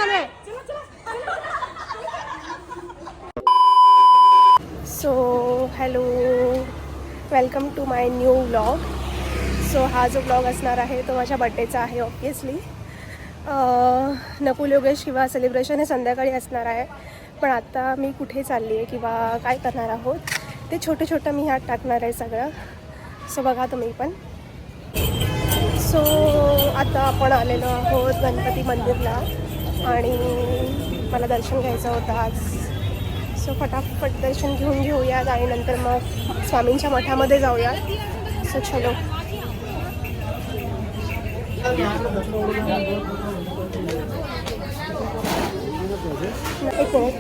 चालू आहे. So hello, welcome to my new vlog. So हा जो व्लॉग असणार आहे तो माझ्या बड्डेचा आहे. ऑब्वियसली नकुल योगेश किंवा सेलिब्रेशन हे संध्याकाळी असणार आहे. पण आता मी कुठे चालली आहे किंवा काय करणार आहोत ते छोटं छोटं मी ह्यात टाकणार आहे सगळं. सो बघा तुम्ही पण. सो आता आपण आलेलो आहोत गणपती मंदिरला आणि मला दर्शन घ्यायचं होतं आज. सो फटाफट दर्शन घेऊयात आणि नंतर मग स्वामींच्या मठामध्ये जाऊया. सो चलो. एक मिनिट.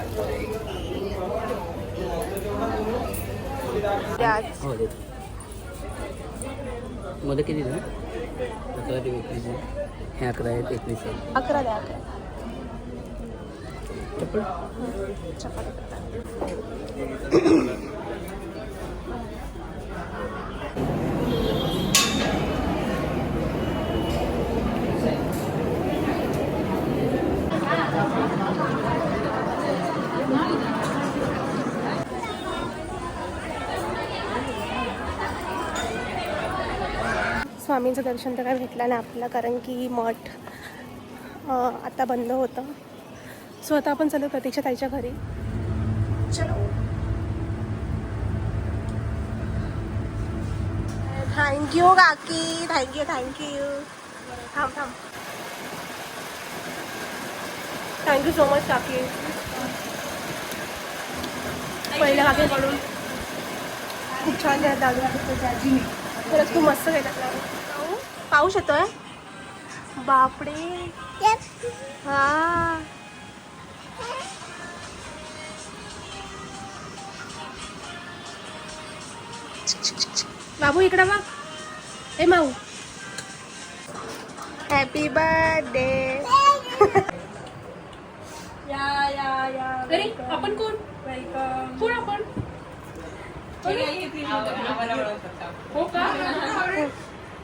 मध्ये किती ना 11 ते 21 हे 11 आहेत 21 आहे. 11 द्या. 11 चप्पल चपाती. स्वामींचं दर्शन तर काय भेटलं नाही आपल्याला, कारण की मठ आता बंद होतं. सो आता आपण चालू प्रतीक्षा ताईच्या घरी. चलो. थँक्यू काकी, थँक्यू. थांब. थँक्यू सो मच काकी. पहिल्या काकीकडून खूप छान दादू खरंच खूप मस्त घेतात. पाऊस येतोय बापडे. हा बाबू इकडं बघ. ए माऊ, हॅपी बर्थडे. या अरे आपण कोण कोण आपण हो का?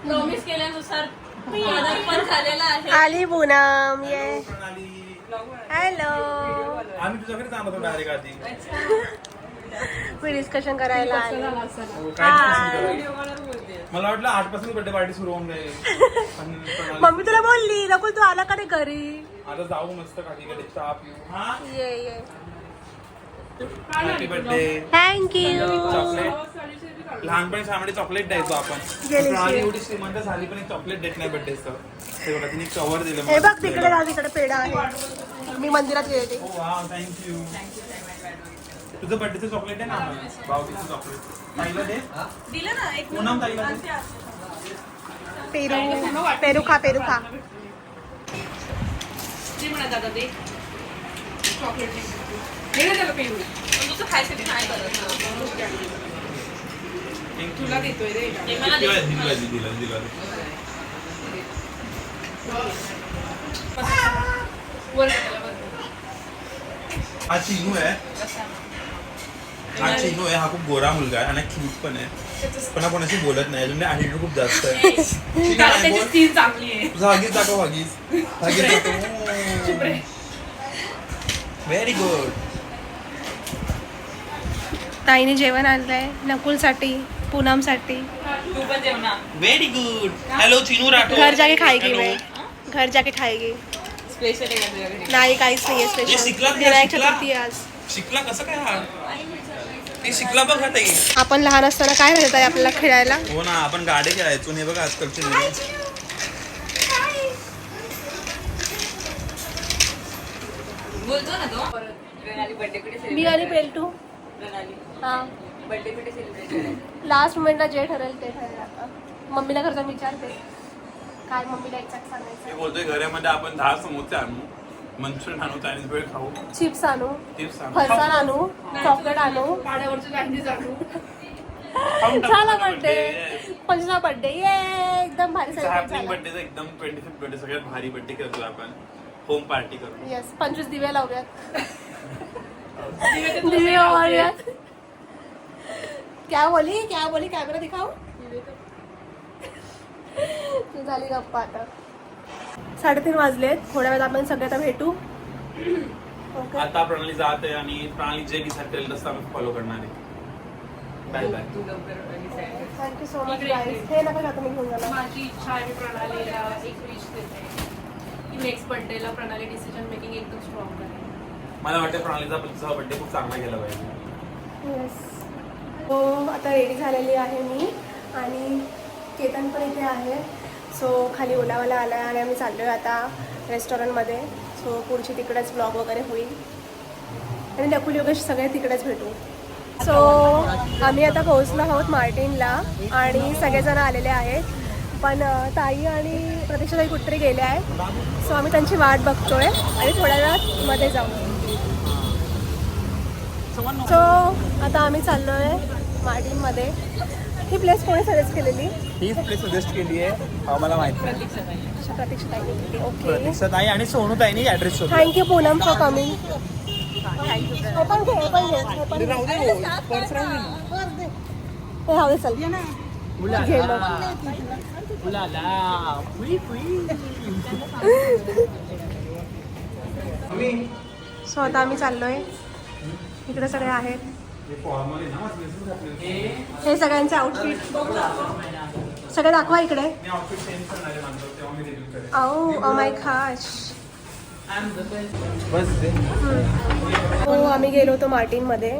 प्रॉमिस केल्यानुसार पण झालेला आहे. आली पूनम. ये हॅलो. आम्ही तुझ्याकडे थांबत होतो डायरेक्ट आधी. मी डिस्कशन करायला आली. मला वाटलं 8 पासून बर्थडे पार्टी सुरू होऊन जाईल. मम्मी तुला बोलली नको तू आला का रे घरी. आता जाऊ मस्त काकीकडे चहा पिऊ. हा ये हॅपी बर्थडे. थँक्यू. चॉकलेट लहानपणी शामध्ये चॉकलेट द्यायचो आपण. गेली आणि एवढी श्रीमंत झाली पण एक चॉकलेट देत नाही बर्थडेचं. ते बघा तिने कव्हर दिलं. हे बघ तिकडे जा, तिकडे पेढा आहे. मी मंदिरात गेले. Wow thank you. तुझं बर्थडेचं चॉकलेट आहे ना बावकीचं चॉकलेट. ताईला दे. दिलं ना एक पूनम ताईला दे. पेरू खा. ते म्हणत आता ते चॉकलेट हे त्याला पेरू पण तुझं खायसाठी नाही करत. तुला देतोय रे. मला दिला. वर हा चिनू आहे. हा खूप गोरा मुलगा आहे आणि क्यूट पण आहे. पण हा कोणाशी बोलत नाही. अजून ॲटिट्यूड खूप जास्त आहे. त्याची स्किन चांगली आहे. हागीच दाखव. Very good. ताईने जेवण आणलंय नकुलसाठी, पूनमसाठी. तू पण जेवणार. Very good. Hello Chinu Rathod. घर जाके खाएगी मैं. घर जाके खाएगी. स्पेशल आहे का तुझ्या घरी? नाही काहीच नाहीये हे स्पेशल. शिकलात का? विनायक शिकला? चतुर्थी आज. शिकला कसं काय हा? ते शिकला बघ हा ताई. आपण लहान असताना काय राहत आहे आपल्याला खेळायला. हो ना, आपण गाडे खेळायचो. हे बघा आजकालचे मुलं. बोलतो ना तो प्रणाली बर्थडे कुठे मी सेलिब्रेट आणि पेल्टू. प्रणाली हा बर्थडे कुठे सेलिब्रेट लास्ट मोमेंटला जे ठरेल ते ठरेल. आता मम्मीला घरचा विचारते काय मम्मीला एक्झॅक्ट मी सांगायचं. बोलतोय घरामध्ये आपण 10 समोसे आणू, मंचुरियन आणू, चायनीज भेळ खाऊ, चिप्स आणू, चिप्स आणू, फरसाण आणू, चॉकलेट आणू. पाड्यावरची चायनीज आणू. झाला बर्थडे. 25वा बर्थडे. ये एकदम भारी हॅपी सेलिब्रेट बर्थडेचा एकदम 25th बर्थडे सगळ्यात भारी बर्थडे करतो आपण. होम पार्टी करू. यस. 25 दिवे लावूयात. दिवे लावूयात. क्या बोली कॅमेरा दिखाओ. झाली गप्पा. आता 3:30 वाजलेत. थोड्या वेळात आपण सगळे आता भेटू ओके आता प्रणाली जात आहे आणि प्रणाली जे डिसाईड करेल तसं आम्ही फॉलो करणार आहे. Bye bye. तू लवकर decide कर. थँक्यू सो मच इकडे, गाईज. इकडे. हे नका का तुम्ही घेऊन जाणार. माझी इच्छा आहे मी प्रणालीला एक विश देते की नेक्स्ट बर्थडेला प्रणाली डिसिजन मेकिंग एकदम स्ट्रॉंग करेल. मला वाटतं प्रणालीचा तुझा बड्डे खूप चांगला गेला पाहिजे. येस. हो आता रेडी झालेली आहे मी आणि केतन पण इथे आहे. सो खाली ओलावाला आला आहे आणि आम्ही चाललो आहे आता रेस्टॉरंटमध्ये. सो पुढची तिकडेच ब्लॉग वगैरे होईल आणि नकुल योगेश सगळे तिकडेच भेटू. सो आम्ही आता पोहोचलो आहोत मार्टिनला आणि सगळेजण आलेले आहेत. पण ताई आणि प्रतीक्षाताई कुठेतरी गेल्या आहेत. सो आम्ही त्यांची वाट बघतोय आणि थोड्या वेळात मध्ये जाऊ. सो आता आम्ही चाललो आहे मार्टिनमध्ये. ही प्लेस कोणी सजेस्ट केलेली? ही प्लेस सजेस्ट केली आहे मला माहिती आहे. अच्छा प्रतीक्षाताई. ओके प्रतीक्षा ताई आणि सोनू ताईनी ॲड्रेस शोधला. Thank you Poonam for coming. हे पण घे, हे पण घे, हे पण घे. हे राहू दे, चल घे मग. सो आता आम्ही चाललोय. इकडे सगळे आहेत. हे सगळ्यांचे आउटफिट सगळे दाखवा इकडे. मी आउटफिट चेंज करणार आहे माझं, तेव्हा मी रिव्ह्यू करेन. Oh my gosh. बस ते हो आम्ही गेलो होतो मार्टिनमध्ये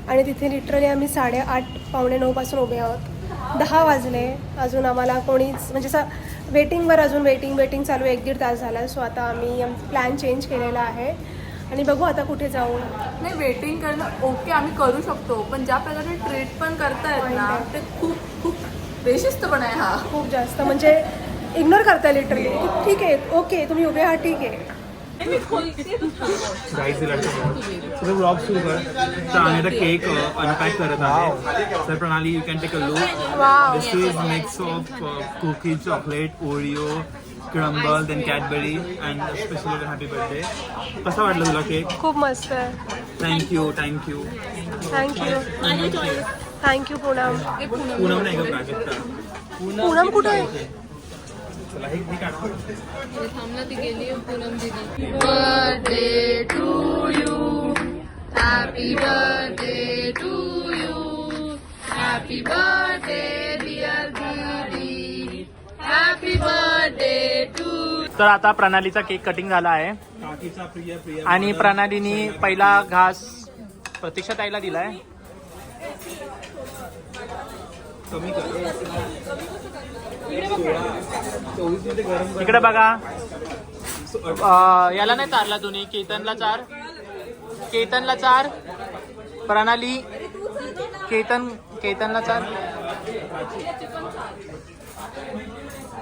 आणि तिथे लिटरली आम्ही 8:30 पावणे 9 पासून उभे आहोत. 10 वाजले अजून आम्हाला कोणीच म्हणजे असं वेटिंगवर अजून वेटिंग चालू 1-1.5 तास झाला. सो आता आम्ही प्लॅन चेंज केलेला आहे आणि बघू आता कुठे जाऊ. नाही वेटिंग करणं ओके आम्ही करू शकतो पण ज्या प्रकारे ट्रीट पण करतायत ना ते खूप खूप बेशिस्तपणा आहे हा. खूप जास्त म्हणजे इग्नोर करताय लिटरली. ठीक आहे ओके तुम्ही उभे आहात ठीक आहे. गाईज सगळं ब्लॉग सुरू कर. तर आम्ही आता केक अनपॅक करत आहे. तर Pranali you can take a look. Wow this is mix of cookies, chocolate, Oreo, crumble, then Cadbury and specially happy birthday. कसा वाटलं तुला केक? खूप मस्त आहे. थँक्यू. थँक्यू पूनम. पूनम नाही का प्राजक्ता? पूनम कुठे आहे? चला हे ठीक आहे. थांबला ती गेली पूनम दिदी. Birthday to you happy birthday to you happy birthday dear didi happy birthday to. तर आता प्रणालीचा केक कटिंग झाला आहे काकीचा प्रिय आणि प्रणालीनी पहिला घास प्रतीक्षा ताईला दिलाय. कमी कर. 24 मध्ये गरम इकडे बघा. याला नाही चारला तुम्ही. केतनला चार. प्रणाली केतनला चार.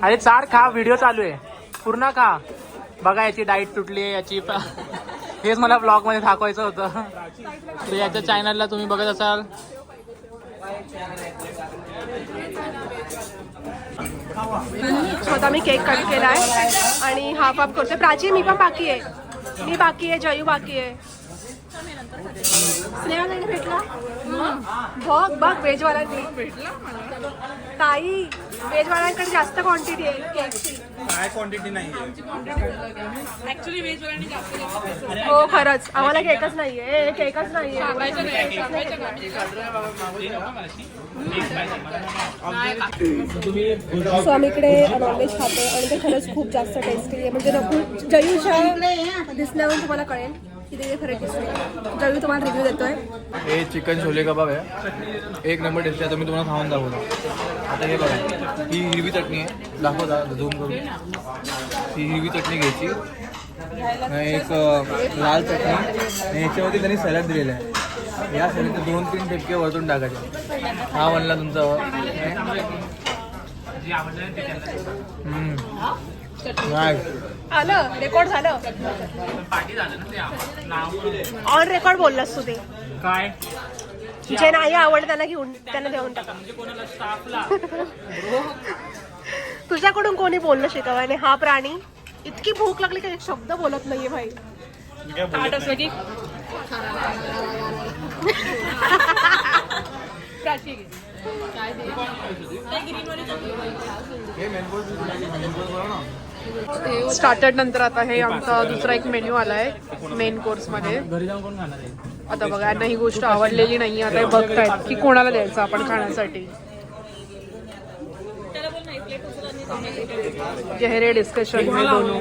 अरे चार खा व्हिडिओ चालू आहे पूर्ण खा. बघा याची डाईट तुटली आहे याची. हेच मला ब्लॉग मध्ये दाखवायचं होतं. तर याच्या चॅनलला तुम्ही बघत असाल. स्वतः मी केक कट केला आहे आणि हाफ करतोय. प्राची मी पण बाकी आहे. मी बाकी आहे. जयू बाकी आहे. स्नेहा नाही भेटला. बघ व्हेजवाल्यांनी भेटला. ताई व्हेजवाल्यांकडे जास्त क्वांटिटी आहे केकची. काय क्वांटिटी नाही आहे. ऍक्च्युली व्हेजवाल्यांनी जास्त केलं. हो खरंच आम्हाला केकच नाहीये. केकच नाहीये. सो आम्ही इकडे नॉनव्हेज खातो आणि ते खरंच खूप जास्त टेस्टी आहे. म्हणजे नकुल जयूच्या दिसण्यावरून तुम्हाला कळेल की ते खरं टेस्टी आहे. जयू तुम्हाला रिव्ह्यू देतोय. हे चिकन छोले कबाब आहे. एक नंबर टेस्ट आहे. तर मी तुम्हाला खाऊन दाखवतो. आता हे बघा ही हिरवी चटणी आहे. दाखवता झूम करून. ही हिरवी चटणी घ्यायची. एक लाल चटणी आणि याच्यामध्ये त्यांनी सॅलड दिलेलं आहे. या सॅलडचे 2-3 ठेपके वरतून टाकायचे. हा म्हणला तुमचा आलं रेकॉर्ड झालं. ऑन रेकॉर्ड बोललास तू ते. काय जे नाही आवडलं त्यांना देऊन टाका. तुझ्याकडून कोणी बोललं शिकावं आणि हा प्राणी इतकी भूक लागली की एक शब्द बोलत नाहीये भाई. ताट असं की प्राची घे. हे मेन कोर्स बनवा ना. स्टार्टर नंतर आता हे आमचा दुसरा एक मेन्यू आलाय मेन कोर्स मध्ये. घरी जाऊन कोण खाणार आहे? आता बघा यांना ही गोष्ट आवडलेली नाही. आता हे बघतायत की कोणाला द्यायचं आपण खाण्यासाठी. गहरे डिस्कशन में दोनों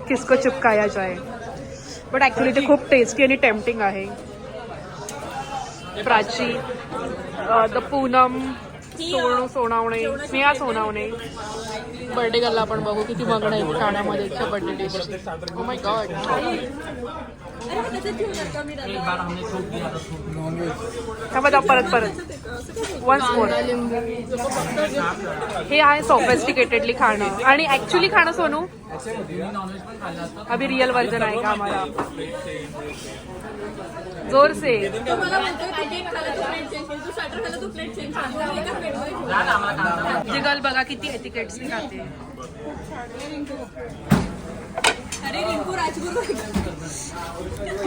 किसको चिपकाया जाए. बट ऍक्च्युली ते खूप टेस्टी आणि टेम्पटिंग आहे. प्राची, द पूनम, सोनू सोनावणे, स्नेहा सोनावणे. बर्थडे गर्लला आपण बघू किती मग्न आहे खाण्यामध्ये birthday dish. Oh my God. परत वन्स मोर. हे आहे सोफिस्टिकेटेडली खाणं आणि ऍक्च्युली खाणं सोनू अभी रियल वर्जन आहे का आम्हाला. जोर से जिगल बघा किती एटिकेट्स खाते.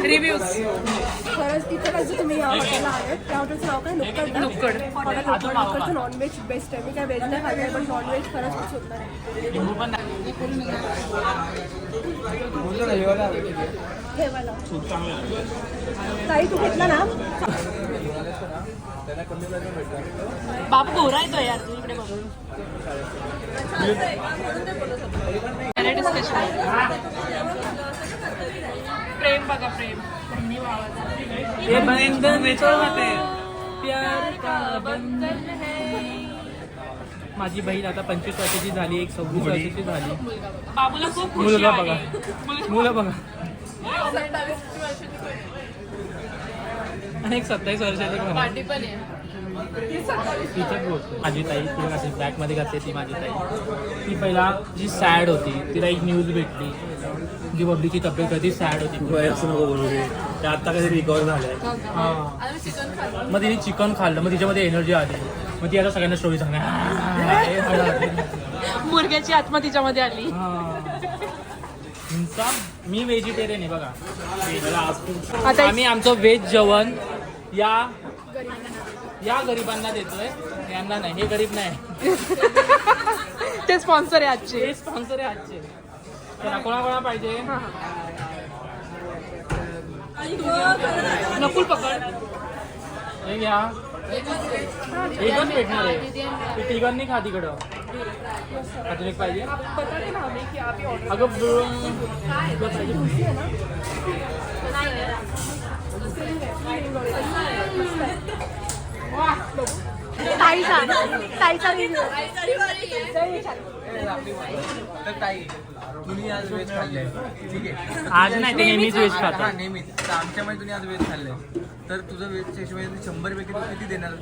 रिव्ह्यूज खरंच तिथे कसं तुम्ही या हॉटेलला आले त्या हॉटेलचं नाव काय नुक्कड. नुक्कडचं नॉनव्हेज बेस्ट आहे. मी काय व्हेज नाही खाल्लंय पण नॉनव्हेज खरंच खूप सुंदर आहे. हे वाला. ताई तू घेतला ना. बाप गोरा येतो यार तू इकडे बघ. प्रेम बघा प्रेम. माझी बहीण आता 25 वर्षाची झाली, एक 26 वर्षाची झाली. बाबूला खूप मुलगा बघा, मुलं बघा. आणि एक 27 वर्षाची पार्टी पण आहे. तिच्याच गोष्ट. माझी ताई ती अशी बॅगमध्ये घातली ती माझी ताई. ती पहिला जी सॅड होती तिला एक न्यूज भेटली जी बबलीची तब्येत कधी सॅड होती. असं नको बोलू रे. ते आता कधी रिकवर झालंय. हां, मग तिने चिकन खाल्लं, मग तिच्यामध्ये एनर्जी आली. मग ती आता सगळ्यांना स्टोरी सांगणार. मुर्ग्याची आत्मा तिच्यामध्ये आली. मी व्हेजिटेरियन आहे बघा. आता आम्ही आमचं व्हेज जेवण या गरिबांना देतोय, यांना नाही. हे गरीब नाही, ते स्पॉन्सर आहे आजचे. हे स्पॉन्सर आहे आजचे. कोणा पाहिजे. नकुल पकड. हे घ्या. एकच भेटणार आहे. ते तिघांनी खा तिकडं. अजून एक पाहिजे. अगं ताईचा रिव्ह्यू. तुम्ही आज व्हेज खाल्लंय, ठीक आहे. आज नाही, ते नेहमीच व्हेज खातात. नेहमीच. तर आमच्यामध्ये तुम्ही आज व्हेज खाल्लंय तर तुझं व्हेजच्या हिशोबाने 100 पैकी तू किती देणार?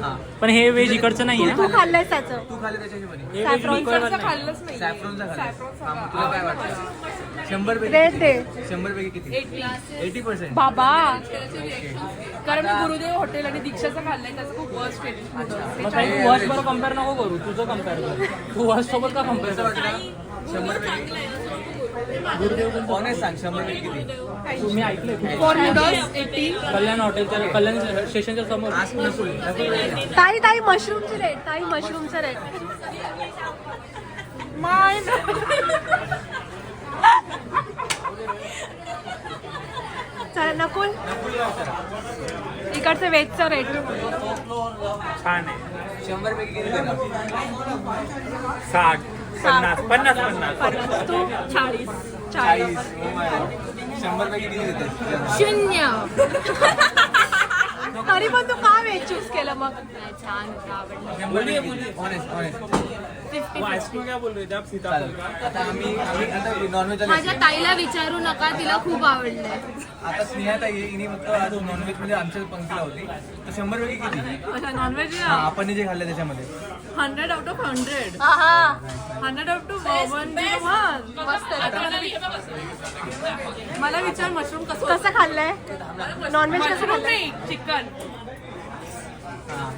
हा, पण हे व्हेज इकडचं नाही आहे तू खाल्लंय त्याचं. तू खाल्लं त्याच्या हिशोबाने. हे व्हेज इकडचं नाही. खाल्लंच नाही. सॅफ्रॉनचा खाल्लं. हा, मग तुला काय वाटतं? 100 पैकी रेट दे. 100 पैकी किती? 80%. बाबा कारण मी गुरुदेव हॉटेल आणि दीक्षाचं खाल्लंय त्याचं खूप वर्स्ट मग काही तू वर्ष बरोबर कम्पेअर नको करू. तुझं कम्पेअर कर. तू वर्ष सोबत का कम्पेअर कसं कर? वाटलं? 100 पैकी ऑनेस्ट सांग. 100 पैकी किती? तुम्ही ऐकलंय फॉर नूडल्स 80. कल्याण हॉटेलच्या कल्याण स्टेशनच्या समोर. आज नकुल ताई मशरूमचे रेट. ताई मशरूमचे रेट. चला नकुल इकडचं वेजचं रेट. छान आहे. 100 पैकी किती देणार? 60, 50. तू 40. 40. 100 पैकी किती देते? शून्य. तरी पण तू का वेज चूज केलं मग? छान ऑनेस्ट. क्या बोल रहे थे आप? सीता आता आम्ही आता नॉनव्हेज माझ्या ताईला विचारू नका, तिला खूप आवडलंय. आता स्नेहा ताई आहे, हिने फक्त आज नॉनव्हेज मध्ये आमच्या पंक्तीला होती. तर 100 पैकी किती? नॉनव्हेज हा, आपण जे खाल्लं त्याच्यामध्ये 100 out of 100. 100 out of 101. मस्त मला विचार मशरूम कसं खाल्लंय? नॉनव्हेज कसं खाल्लंय? चिकन.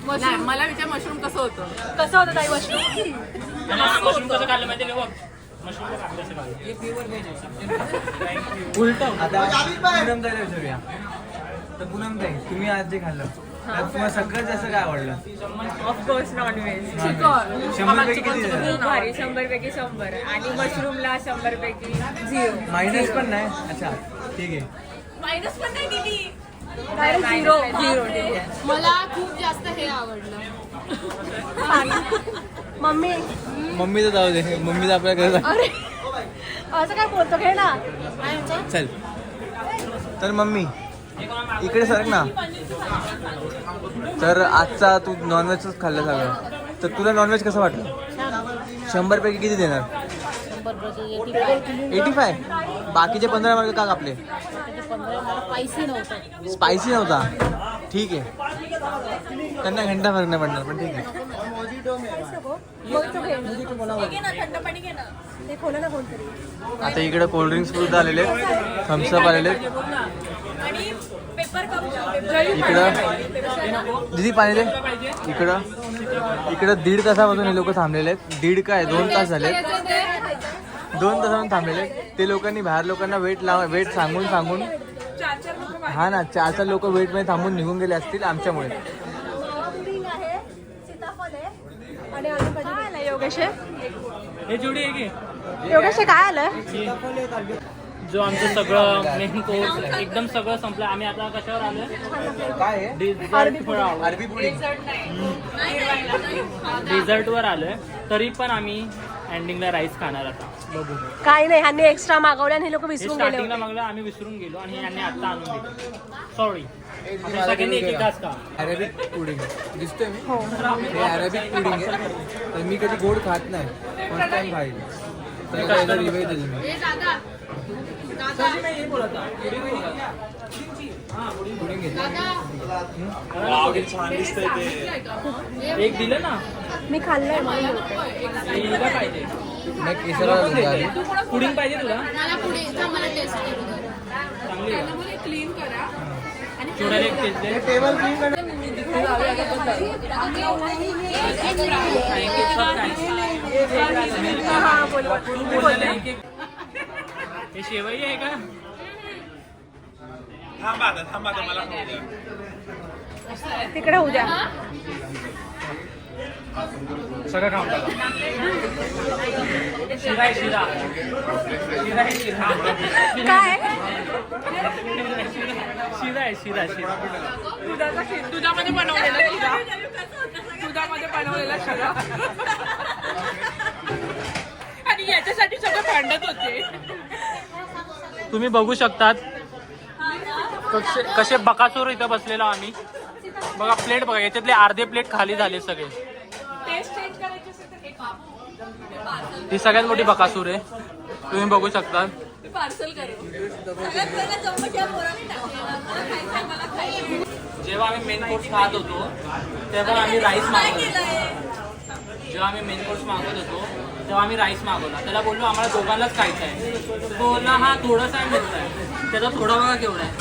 मशरूम मला विचार मशरूम कसं होतं. कसं होतं ताई मशरूम? मशरूम कसं खाल्लं माहिती का? मशरूम आता पूनम ताईला विचारूया. तर पूनम ताई, तुम्ही आज जे खाल्लं तुम्हाला सगळ्यात जास्त काय आवडलं? Of course non veg. 100 पैकी किती देणार? खूप भारी, 100 पैकी 100. आणि मशरूमला 100 पैकी 0. मायनस पण नाही. अच्छा ठीक आहे. मायनस पण नाही दिली. झिरो ठीक आहे. मला खूप जास्त हे आवडलं. मम्मी मम्मीचं जाऊ दे, मम्मीचं आपल्याकडे जा. अरे असं काय बोलतो घे ना. चल. तर मम्मी इकडे सरक ना. तर आजचा तू नॉनव्हेजच खाल्लं सगळं, तर तुला नॉनव्हेज कसं वाटलं? 100 पैकी किती देणार? 85. बाकीचे 15 मार्क का कापले? स्पायसी नव्हता. ठीक आहे, त्यांना घंटा फरक नाही पडणार, पण ठीक आहे. ते खोला ना कोणतरी. आता इकडे कोल्ड्रिंक्स सुद्धा आलेले, थम्सअप आलेले. इकडं दीदी पाणी दे. इकडं 1.5 तासापासून हे लोक थांबलेले आहेत. 2 तास झाले. 2 तासापासून थांबलेले. ते लोकांनी बाहेर लोकांना वेट सांगून हा ना 4 लोक वेट मध्ये थांबून निघून गेले असतील आमच्यामुळे. आणि अजून काय आलं योगेश? हे जोडी आहे की योगेश काय आलं? जो आमचं सगळं मेन कोर्स एकदम सगळं संपलं. आम्ही आता कशावर आलोय? काय अरबी पुडिंग. डेझर्टवर आलोय. तरी पण आम्ही एंडिंगला राईस खाणार आता. बघू. काय नाही, ह्यांनी एक्स्ट्रा मागवले आणि हे लोक हे विसरून गेले स्टार्टिंगला होते. मागलं, आम्ही विसरून गेलो आणि यांनी आता आणून दिलं. सॉरी. सगळ्यांनी एक घास का. अरेबिक पुडिंग दिसतोय मी. हे अरेबिक पुडिंग आहे. तर मी कधी गोड खात नाही, फर्स्ट टाइम खाईल. तर त्याचा रिव्ह्यू देईल मी. पुडिंग घेतलं. एक दिलं ना. मी खाल्लंय म्हणून बोलते. हिला पाहिजे. नाही केसरवाला दुधारी. पुडिंग पाहिजे तुला? मला पुढे मला टेस्ट करू दे. चांगली आहे. क्लीन करा. सोडायला एक तेच दे. हे शेवई आहे का? थांबा मला तिकडे उद्या सगळं खाऊन टाका. शिरा आहे शिरा. शिरा आहे शिरा. काय शिरा आहे शिरा. दुधामध्ये बनवलेला शिरा. दुधामध्ये बनवलेला शिरा. आणि याच्यासाठी सगळं भांडत होते. तुम्ही बघू शकतात कसे बकासूर इथं बसलेलो आम्ही. बघा प्लेट बघा, याच्यातले अर्धे प्लेट खाली झाले सगळे. टेस्ट चेंज करायची असेल तर एक ही सगळ्यात मोठी बकासूर आहे, तुम्ही बघू शकता. पार्सल करेल. सगळ्यात पहिला चम्मच या पोराने टाकलेला. मला खायचंय, मला खायचंय. जेव्हा आम्ही मेन कोर्स खात होतो तेव्हा आम्ही राईस मागवला. जेव्हा आम्ही मेन कोर्स मागवत होतो तेव्हा आम्ही राईस मागवला. त्याला बोललो आम्हाला दोघांनाच खायचं आहे. तो बोलला हा थोडासा आहे मिळतोय. त्याचा थोडा बघा केवढा आहे.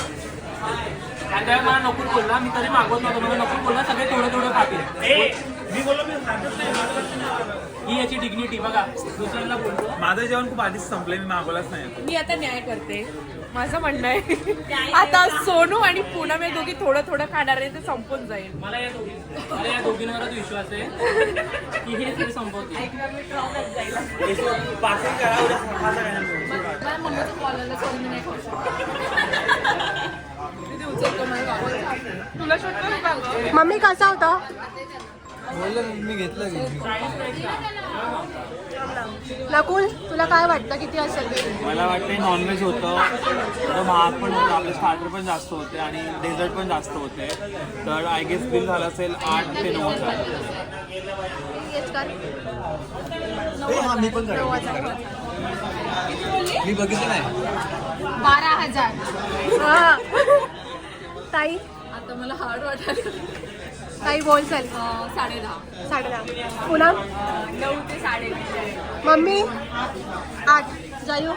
आणि त्यावेळी मला नको बोलला, मी तरी मागवत नव्हतो. मला नको बोलला सगळे थोडं खातील. मी बोललो मी खातच नाही. ही याची डिग्निटी बघा. दुसऱ्यांना बोलतो माझं जेवण खूप आधीच संपलंय, मी मागवलाच नाही. मी आता न्याय करते. माझं म्हणणं आहे आता सोनू आणि पूनम हे दोघी थोडं खाणार आहे, ते संपून जाईल. मला या दोघींवरच विश्वास आहे की हे तरी संपवतील. पार्सल करा उद्या खा सगळ्यांना. तुला शोधतो का गं? मम्मी कसा होता? बोललं मी घेतलं. नकुल तुला काय वाटतं किती असेल ते? मला वाटतं नॉनव्हेज होतं, तर महाग पण होतं, आपले स्टार्टर पण जास्त होते आणि डेझर्ट पण जास्त होते. तर आय गेस बिल झालं असेल 8 ते 9,000. मी पण मी बघितलं नाही. 12,000. हा. ताई आता मला हार्ड वाटायला. ताई बोल चल. 10.5. 10.5. पुन्हा 9 ते 9.5. मम्मी 8. जायू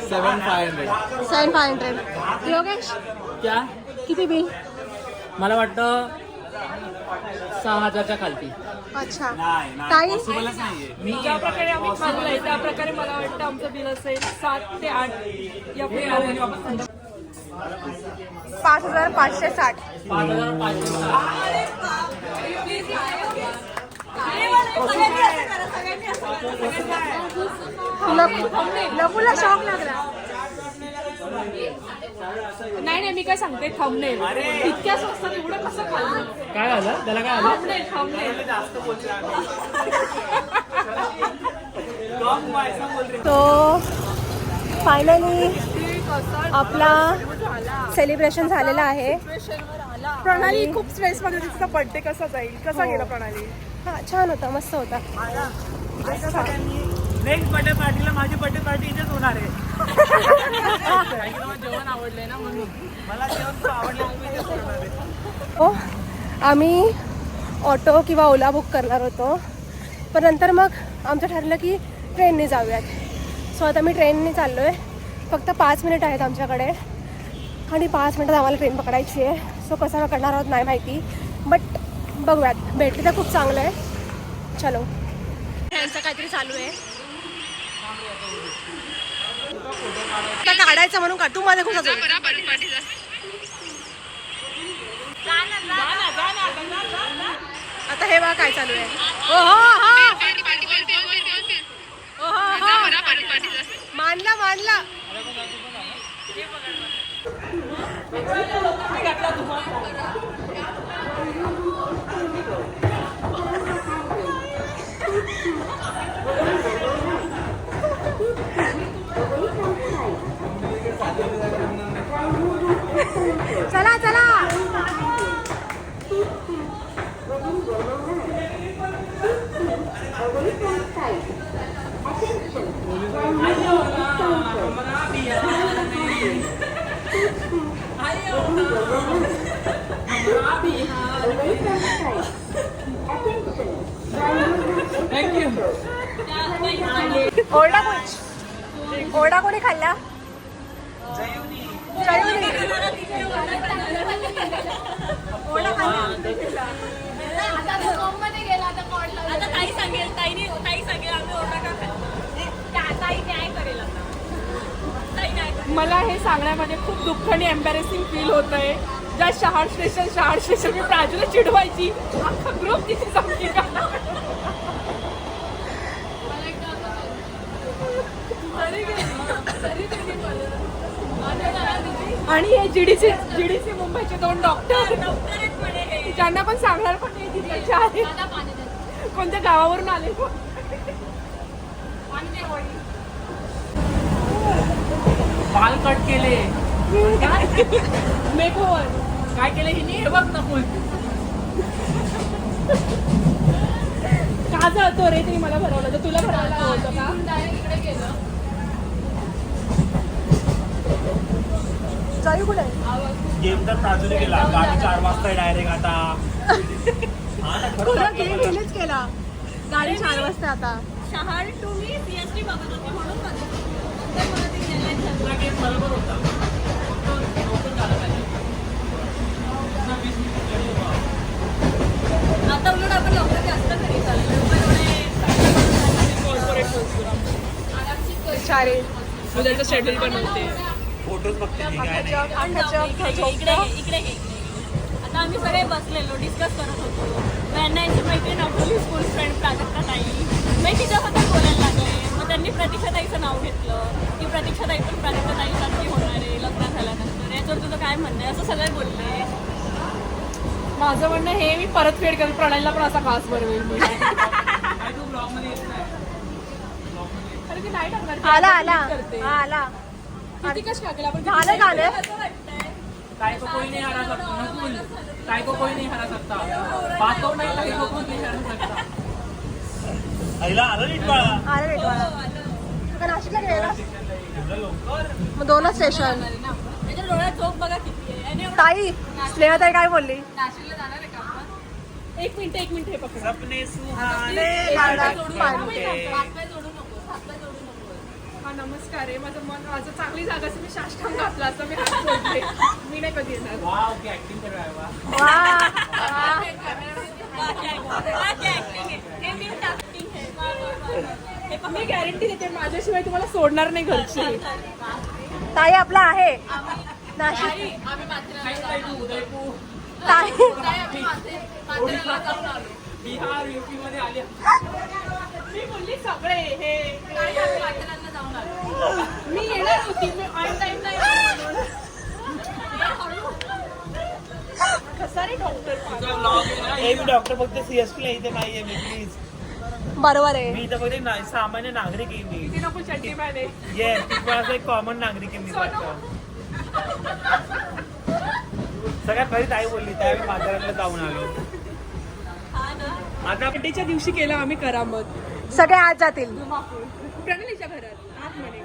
7,500. 7,500. योगेश क्या किती बिल? मला वाटतं 6,000च्या खालती. अच्छा ताई मी ज्या प्रकारे आम्ही मागवलंय त्या प्रकारे मला वाटतं आमचं बिल असेल 7 ते 8 या पुढे. 5,560. 5,560. लपूला शॉक लागला. नाही मी काय सांगते थंबनेल इतक्या स्वस्तात एवढं कसं खाल्लं. काय झालं त्याला? काय झालं? थंबनेल तो फायनली आपला सेलिब्रेशन झालेला आहे. प्रणाली खूप स्ट्रेस मध्ये तिचा बर्थडे कसा जाईल, कसा गेला प्रणाली? हा छान होता, मस्त होता. नेक्स्ट बर्थडे पार्टीला माझी बर्थडे पार्टी इथेच होणार आहे. जेवण आवडलंय ना म्हणून मला जेवण खूप आवडलं. हो, आम्ही ऑटो किंवा ओला बुक करणार होतो, पण नंतर मग आमचं ठरलं की ट्रेनने जाऊयात. सो आता मी ट्रेनने चाललो आहे. फक्त 5 मिनिट आहेत आमच्याकडे आणि 5 मिनिटात आम्हाला ट्रेन पकडायची आहे. सो कसं करणार आहोत नाही माहिती, बट बघूयात. भेटली तर खूप चांगलं आहे. चलो. यांचं काहीतरी चालू आहे. आता काढायचं म्हणून काढ. तू मध्ये घुसा. आता हे बघा काय चालू आहे. मानला मानला. चला चला. ओरडा कोणी खाल्ला? मला हे सांगण्यामध्ये खूप दुःख आणि एम्बॅरेसिंग फील होत आहे. ज्या शहाड स्टेशन मी प्राजूला चिडवायची, अख्खा ग्रुप तिथे जमली का. आणि हे जीडीसी मुंबईचे 2 डॉक्टर त्यांना पण सांगणार पण नाही तिकडच्या आहे, कोणत्या गावावरून आले. बाल कट केले. मेकओव्हर काय केलं हिने हे बघ ना. का जातो रे? तरी मला भरवलं तर तुला भरवायला आवडतं का? इकडे गेलं. जाऊ कुठे? गेम तर प्राजूने केला. गाडी 4 वाजता डायरेक्ट आता. गेमच केला. गाडी 4 वाजता आता. शहाड टू मी सीएसटी बघत होते म्हणून मला ते बरोबर होता. आता उलट आपण लवकर जास्त घरी चाललो. बिचारे. उद्याचं शेड्यूल बनवते. फोटोज बघते मी काय नाही. इकडे आता आम्ही सगळे बसलेलो डिस्कस करत होतो. त्यांना मैत्रीण आपली स्कूल फ्रेंड प्राजक्ता ताई, मी तिच्याबद्दल बोलायला लागले. मग त्यांनी प्रतीक्षाताईचं नाव घेतलं की प्रतीक्षाताई पण प्राजक्ताताईसारखी होणार आहे लग्न झाल्यानंतर. याच्यावर तुझं काय म्हणणं आहे? असं सगळे बोलले. माझं म्हणणं हे मी परतफेड करेन. प्रणालीला पण असा खास बनवेल मी. अरे ती नाही टाकणार. आला. किती कश टाकलं आपण? झालं. काय को कोई नहीं हरा सकता. नकुल काय को कोई नहीं हरा सकता. बातों में काही को कोई नहीं हरा सकता. आईला आलं नीट बाळा. आलं भेटवायला. तुका नाशिकला गेलेला? मग 2 स्टेशन. त्याच्या डोळ्यात झोप बघा किती आहे. आणि ताई स्नेहाताई काय बोलली? नाशिकला जाणार आहे का आपण? एक मिनिट हे पकड. सपने सुहाने. हातपाय जोडू नको. हा नमस्कार आहे. माझं चांगली जागा असं मी साष्टांग घातला असं मी हात जोडले. मी नाही कधी येणार. वाव की ऍक्टिंग कर रहा है. वाह. मी गॅरंटी देते माझ्याशिवाय तुम्हाला सोडणार नाही घरचे. ताई आपला आहे. नाशिक आम्ही माथेरानला उदयपूर ताई आम्ही माथेरानला जाऊन आलो. बिहार युपी मध्ये आले. मी बोलली सगळे हे नाही आम्ही माथेरानला जाऊन आलो. मी येणार होती मी ऑन टाइम नाही आलो म्हणून. कसा रे डॉक्टर मी डॉक्टर फक्त सीएसपी इथे नाहीये मी प्लीज. बरोबर आहे. मी इथं फक्त सामान्य नागरिक आहे मी. ती नको चड्डी पाहिजे. येस ती पण असं एक कॉमन नागरिक आहे मी फक्त. सगळ्यात भारी ताई बोलली त्यावेळी माथेरानला जाऊन आलो. आता बड्डेच्या दिवशी केला आम्ही करामत. सगळे आज जातील. प्रणालीच्या घरात आतमध्ये.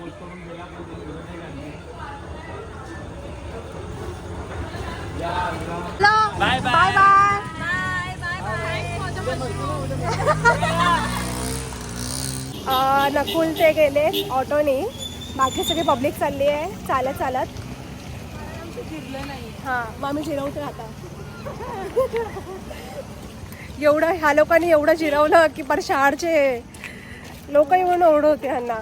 बाय बाय नकुल ते गेले ऑटोने. बाकी सगळी पब्लिक चालली आहे चालत चालत. हां मग आम्ही जिरवतो आता. एवढं ह्या लोकांनी एवढं जिरवलं की पर शहरचे लोक येऊन ओढवते ह्यांना.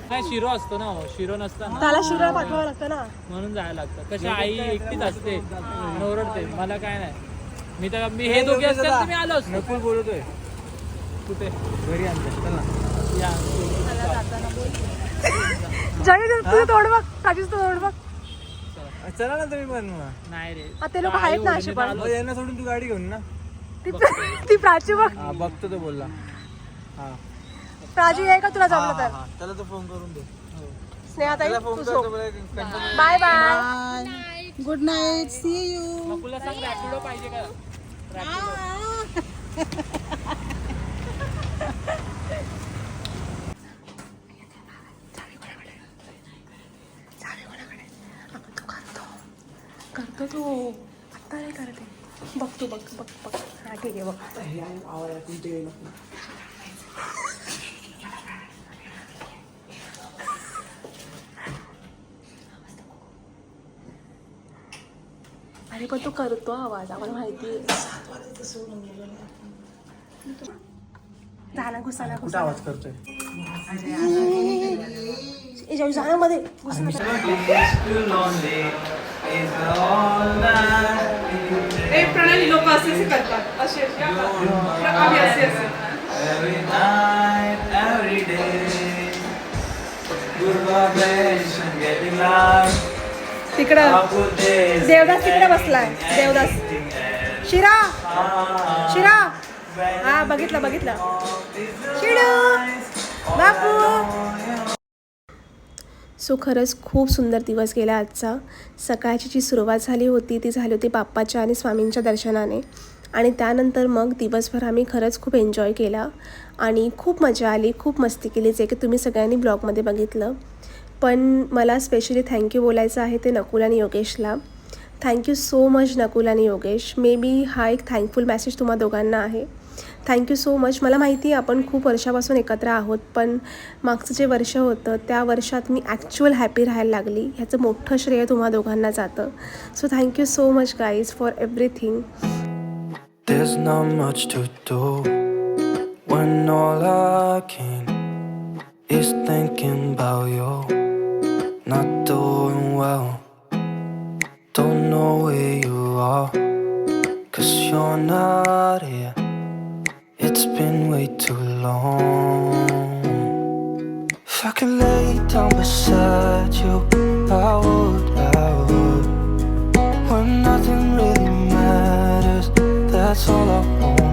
नाही शिरो असतो ना हो, शिरो नसतं त्याला शिरा पाठवावं लागतं ना. म्हणून जायला लागतं. कशी आई एकटीच असते आणि ओरडते. मला काय नाही. मी हे दोघे असते तर मी आलो असतो. नकुल बोलतोय कुठे घरी आणतो चल ना. या जय तुझं तोड बघ. काजीच तोड बघ. चला ना तुम्ही पण मग. नाही रे ते लोक आहेत ना असे पण. मग यांना सोडून तू गाडी घेऊन ना. ती प्राची बघ. हा बघतो तो बोलला. हा प्राची आहे का तुला जमलं तर. त्याला तो फोन करून दे. स्नेहाताई त्याला फोन तू करतो झोप. बोला. Bye bye. Good night. See you. नकुलला सांग रॅपिडो पाहिजे का. करतो तो आत्ता नाही करते. बघतो बघ बघ बघ. हा ठीक आहे बघ. अरे पण तो करतो आवाज आम्हाला माहिती आहे. झाला घुसाला कुठं आवाज करतोय. झाडामध्ये प्रणाली लोक असे करतात. असे आम्ही असे असे. तिकडं देवदास तिकडे बसलाय. देवदास शिरा शिरा. हा बघितलं बघितलं. शिडू बापू. सो खरंच खूप सुंदर दिवस गेला आजचा. सकाळची जी सुरुवात झाली होती ती झाली होती बाप्पाच्या आणि स्वामींच्या दर्शनाने. आणि त्यानंतर मग दिवसभर आम्ही खरंच खूप एन्जॉय केला आणि खूप मजा आली. खूप मस्ती केली जे की तुम्ही सगळ्यांनी ब्लॉगमध्ये बघितलं. पण मला स्पेशली थँक्यू बोलायचं आहे ते नकुल आणि योगेशला. थँक्यू सो मच नकुल आणि योगेश. मे बी हा एक थँकफुल मेसेज तुम्हा दोघांना आहे. Thank you so much. मला माहिती आहे आपण खूप वर्षापासून एकत्र आहोत पण मागचं जे वर्ष होतं त्या वर्षात मी ॲक्च्युअल हॅपी राहायला लागली. ह्याचं मोठं श्रेय तुम्हा दोघांना जातं. So thank you so much guys for everything. There's not much to do when all I can is thinking about you. Not doing well, don't know where you are, 'cause you're not here. It's been way too long. If I could lay down beside you, I would. When nothing really matters, that's all I want.